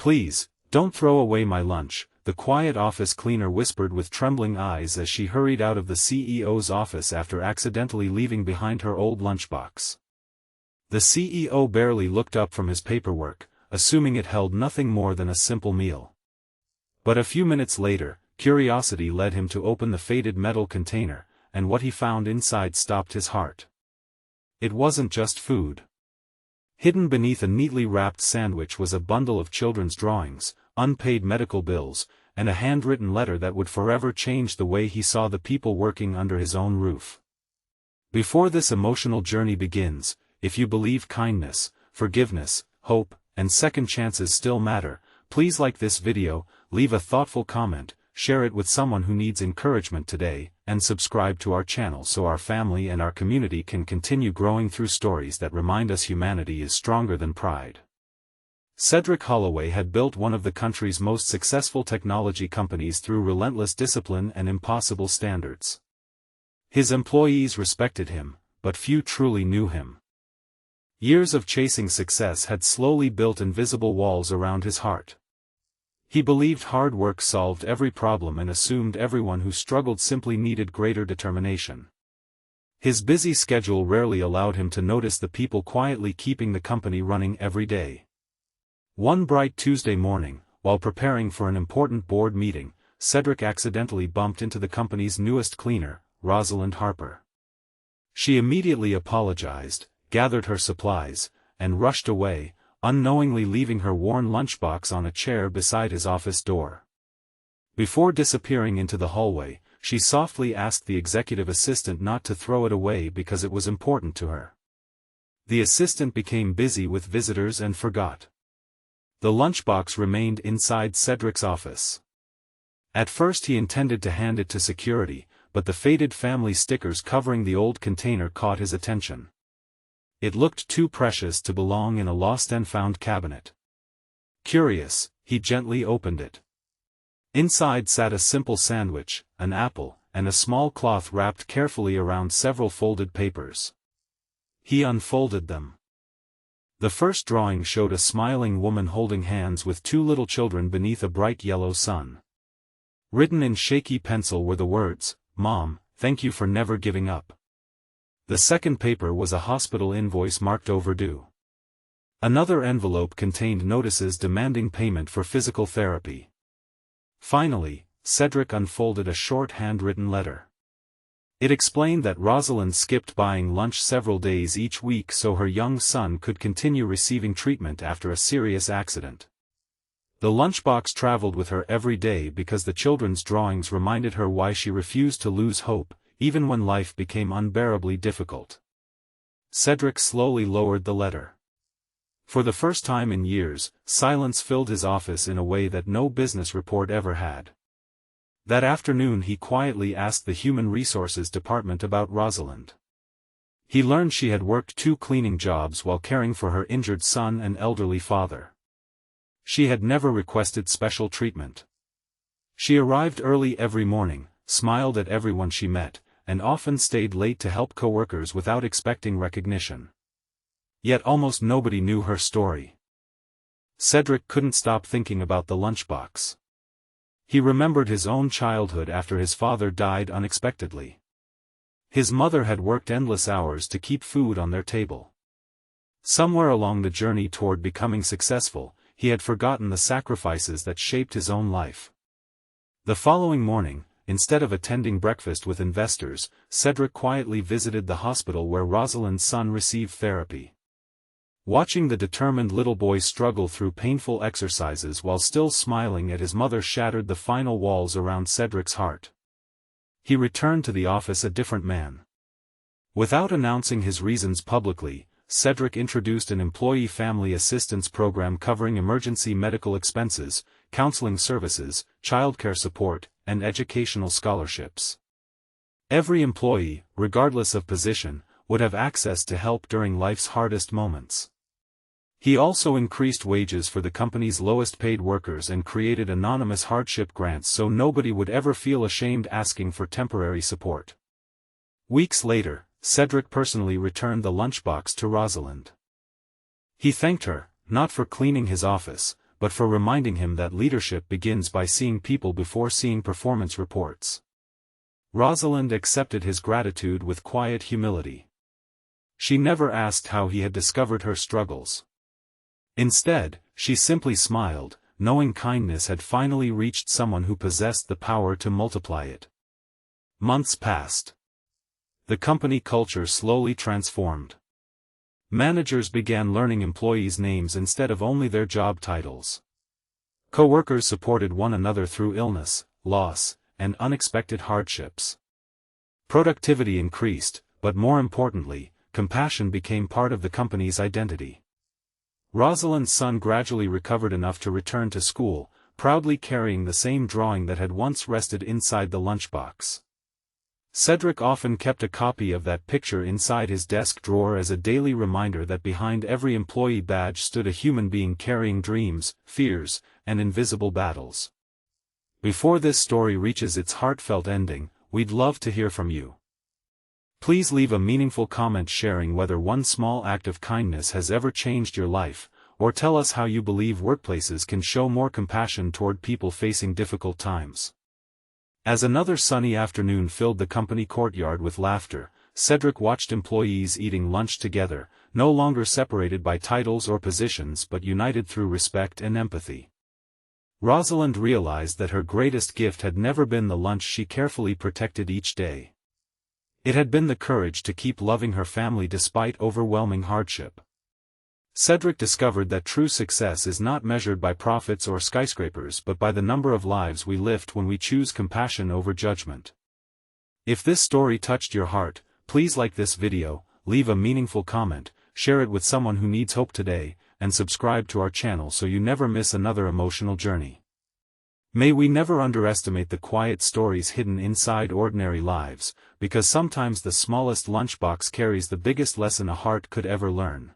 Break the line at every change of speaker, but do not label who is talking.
"Please, don't throw away my lunch," the quiet office cleaner whispered with trembling eyes as she hurried out of the CEO's office after accidentally leaving behind her old lunchbox. The CEO barely looked up from his paperwork, assuming it held nothing more than a simple meal. But a few minutes later, curiosity led him to open the faded metal container, and what he found inside stopped his heart. It wasn't just food. Hidden beneath a neatly wrapped sandwich was a bundle of children's drawings, unpaid medical bills, and a handwritten letter that would forever change the way he saw the people working under his own roof. Before this emotional journey begins, if you believe kindness, forgiveness, hope, and second chances still matter, please like this video, leave a thoughtful comment, share it with someone who needs encouragement today, and subscribe to our channel so our family and our community can continue growing through stories that remind us humanity is stronger than pride. Cedric Holloway had built one of the country's most successful technology companies through relentless discipline and impossible standards. His employees respected him, but few truly knew him. Years of chasing success had slowly built invisible walls around his heart. He believed hard work solved every problem and assumed everyone who struggled simply needed greater determination. His busy schedule rarely allowed him to notice the people quietly keeping the company running every day. One bright Tuesday morning, while preparing for an important board meeting, Cedric accidentally bumped into the company's newest cleaner, Rosalind Harper. She immediately apologized, gathered her supplies, and rushed away, unknowingly leaving her worn lunchbox on a chair beside his office door. Before disappearing into the hallway, she softly asked the executive assistant not to throw it away because it was important to her. The assistant became busy with visitors and forgot. The lunchbox remained inside Cedric's office. At first he intended to hand it to security, but the faded family stickers covering the old container caught his attention. It looked too precious to belong in a lost-and-found cabinet. Curious, he gently opened it. Inside sat a simple sandwich, an apple, and a small cloth wrapped carefully around several folded papers. He unfolded them. The first drawing showed a smiling woman holding hands with two little children beneath a bright yellow sun. Written in shaky pencil were the words, "Mom, thank you for never giving up." The second paper was a hospital invoice marked overdue. Another envelope contained notices demanding payment for physical therapy. Finally, Cedric unfolded a short handwritten letter. It explained that Rosalind skipped buying lunch several days each week so her young son could continue receiving treatment after a serious accident. The lunchbox traveled with her every day because the children's drawings reminded her why she refused to lose hope, even when life became unbearably difficult. Cedric slowly lowered the letter. For the first time in years, silence filled his office in a way that no business report ever had. That afternoon he quietly asked the Human Resources Department about Rosalind. He learned she had worked 2 cleaning jobs while caring for her injured son and elderly father. She had never requested special treatment. She arrived early every morning, smiled at everyone she met, and often stayed late to help coworkers without expecting recognition. Yet almost nobody knew her story. Cedric couldn't stop thinking about the lunchbox. He remembered his own childhood after his father died unexpectedly. His mother had worked endless hours to keep food on their table. Somewhere along the journey toward becoming successful, he had forgotten the sacrifices that shaped his own life. The following morning, instead of attending breakfast with investors, Cedric quietly visited the hospital where Rosalind's son received therapy. Watching the determined little boy struggle through painful exercises while still smiling at his mother shattered the final walls around Cedric's heart. He returned to the office a different man. Without announcing his reasons publicly, Cedric introduced an employee family assistance program covering emergency medical expenses, counseling services, childcare support, and educational scholarships. Every employee, regardless of position, would have access to help during life's hardest moments. He also increased wages for the company's lowest-paid workers and created anonymous hardship grants so nobody would ever feel ashamed asking for temporary support. Weeks later, Cedric personally returned the lunchbox to Rosalind. He thanked her, not for cleaning his office, but for reminding him that leadership begins by seeing people before seeing performance reports. Rosalind accepted his gratitude with quiet humility. She never asked how he had discovered her struggles. Instead, she simply smiled, knowing kindness had finally reached someone who possessed the power to multiply it. Months passed. The company culture slowly transformed. Managers began learning employees' names instead of only their job titles. Coworkers supported one another through illness, loss, and unexpected hardships. Productivity increased, but more importantly, compassion became part of the company's identity. Rosalind's son gradually recovered enough to return to school, proudly carrying the same drawing that had once rested inside the lunchbox. Cedric often kept a copy of that picture inside his desk drawer as a daily reminder that behind every employee badge stood a human being carrying dreams, fears, and invisible battles. Before this story reaches its heartfelt ending, we'd love to hear from you. Please leave a meaningful comment sharing whether one small act of kindness has ever changed your life, or tell us how you believe workplaces can show more compassion toward people facing difficult times. As another sunny afternoon filled the company courtyard with laughter, Cedric watched employees eating lunch together, no longer separated by titles or positions but united through respect and empathy. Rosalind realized that her greatest gift had never been the lunch she carefully protected each day. It had been the courage to keep loving her family despite overwhelming hardship. Cedric discovered that true success is not measured by profits or skyscrapers but by the number of lives we lift when we choose compassion over judgment. If this story touched your heart, please like this video, leave a meaningful comment, share it with someone who needs hope today, and subscribe to our channel so you never miss another emotional journey. May we never underestimate the quiet stories hidden inside ordinary lives, because sometimes the smallest lunchbox carries the biggest lesson a heart could ever learn.